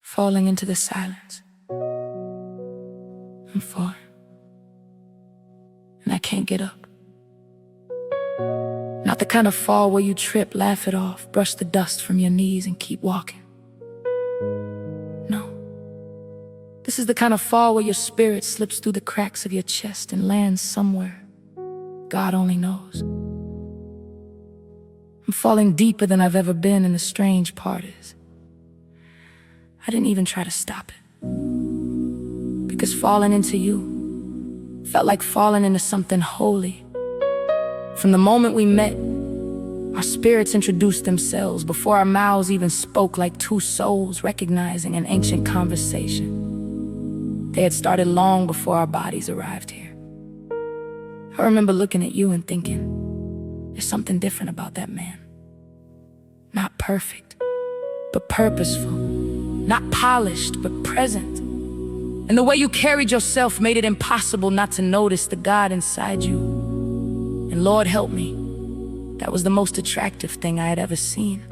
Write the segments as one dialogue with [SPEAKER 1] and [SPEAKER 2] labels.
[SPEAKER 1] falling into the silence. I'm falling, and I can't get up. Not the kind of fall where you trip, laugh it off, brush the dust from your knees and keep walking. No. This is the kind of fall where your spirit slips through the cracks of your chest and lands somewhere God only knows. I'm falling deeper than I've ever been, and the strange part is, I didn't even try to stop it. Because falling into you felt like falling into something holy. From the moment we met, our spirits introduced themselves before our mouths even spoke, like two souls recognizing an ancient conversation. They had started long before our bodies arrived here. I remember looking at you and thinking, there's something different about that man. Not perfect, but purposeful. Not polished, but present. And the way you carried yourself made it impossible not to notice the God inside you. And Lord help me, that was the most attractive thing I had ever seen.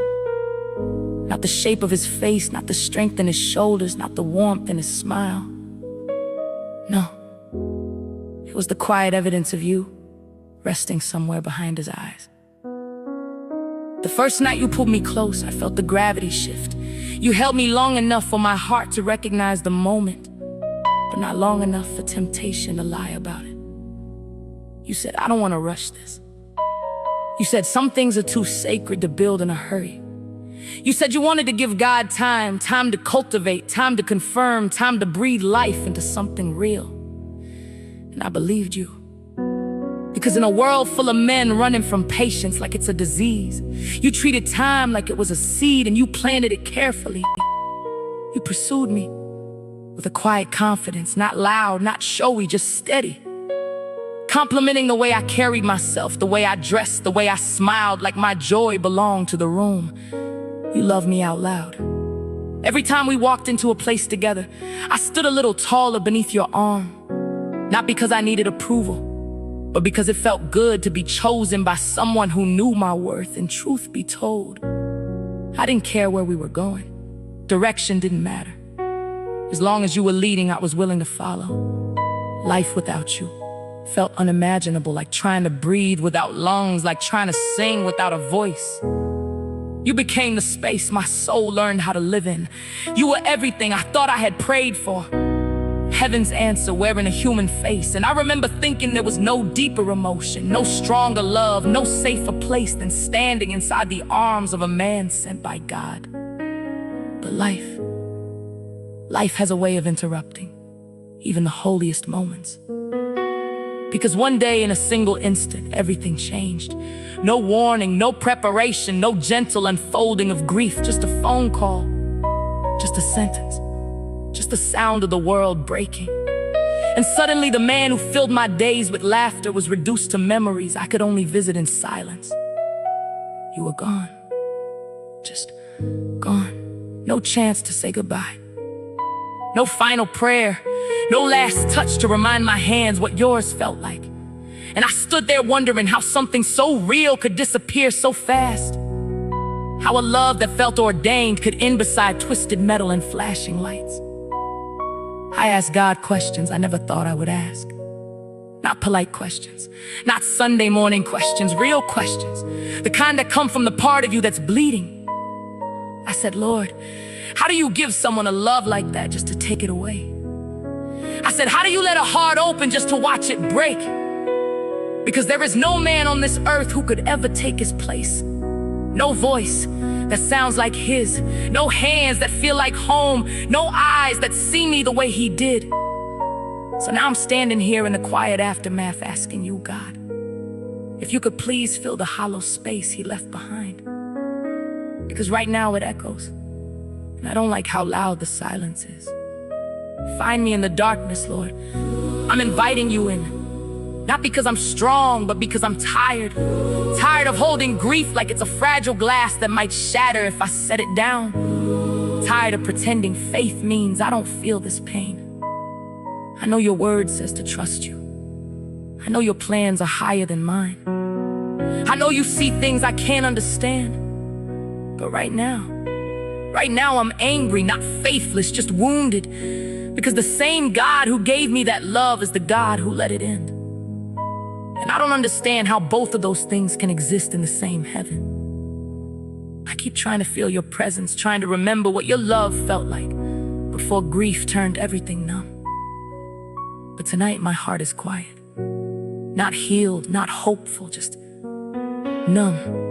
[SPEAKER 1] Not the shape of his face, not the strength in his shoulders, not the warmth in his smile. No, it was the quiet evidence of you resting somewhere behind his eyes. The first night you pulled me close, I felt the gravity shift. You held me long enough for my heart to recognize the moment, but not long enough for temptation to lie about it. You said, I don't want to rush this. You said some things are too sacred to build in a hurry. You said you wanted to give God time to cultivate, time to confirm, time to breathe life into something real. And I believed you. Because in a world full of men running from patience like it's a disease, you treated time like it was a seed and you planted it carefully. You pursued me with a quiet confidence, not loud, not showy, just steady. Complimenting the way I carried myself, the way I dressed, the way I smiled, like my joy belonged to the room. You loved me out loud. Every time we walked into a place together, I stood a little taller beneath your arm. Not because I needed approval, but because it felt good to be chosen by someone who knew my worth. And truth be told, I didn't care where we were going. Direction didn't matter. As long as you were leading, I was willing to follow. Life without you felt unimaginable, like trying to breathe without lungs, like trying to sing without a voice. You became the space my soul learned how to live in. You were everything I thought I had prayed for. Heaven's answer wearing a human face. And I remember thinking there was no deeper emotion, no stronger love, no safer place than standing inside the arms of a man sent by God. But life has a way of interrupting even the holiest moments. Because one day in a single instant, everything changed. No warning, no preparation, no gentle unfolding of grief, just a phone call, just a sentence, just the sound of the world breaking. And suddenly the man who filled my days with laughter was reduced to memories I could only visit in silence. You were gone, just gone. No chance to say goodbye. No final prayer, no last touch to remind my hands what yours felt like. And I stood there wondering how something so real could disappear so fast. How a love that felt ordained could end beside twisted metal and flashing lights. I asked God questions I never thought I would ask. Not polite questions, not Sunday morning questions, real questions. The kind that come from the part of you that's bleeding. I said, Lord, how do you give someone a love like that just to take it away? I said, how do you let a heart open just to watch it break? Because there is no man on this earth who could ever take his place. No voice that sounds like his. No hands that feel like home. No eyes that see me the way he did. So now I'm standing here in the quiet aftermath asking you, God, if you could please fill the hollow space he left behind. Because right now it echoes. And I don't like how loud the silence is. Find me in the darkness, Lord. I'm inviting you in. Not because I'm strong, but because I'm tired. Tired of holding grief like it's a fragile glass that might shatter if I set it down. Tired of pretending faith means I don't feel this pain. I know your word says to trust you. I know your plans are higher than mine. I know you see things I can't understand. But right now, Right now I'm angry, not faithless, just wounded, because the same God who gave me that love is the God who let it end. And I don't understand how both of those things can exist in the same heaven. I keep trying to feel your presence, trying to remember what your love felt like before grief turned everything numb. But tonight my heart is quiet. Not healed, not hopeful, just numb.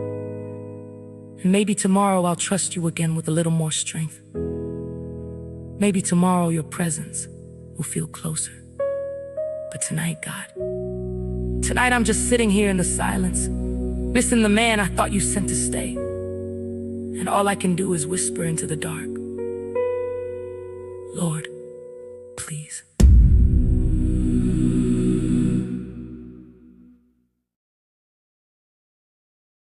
[SPEAKER 1] And maybe tomorrow I'll trust you again with a little more strength. Maybe tomorrow your presence will feel closer. But tonight, God, tonight I'm just sitting here in the silence, missing the man I thought you sent to stay. And all I can do is whisper into the dark, Lord,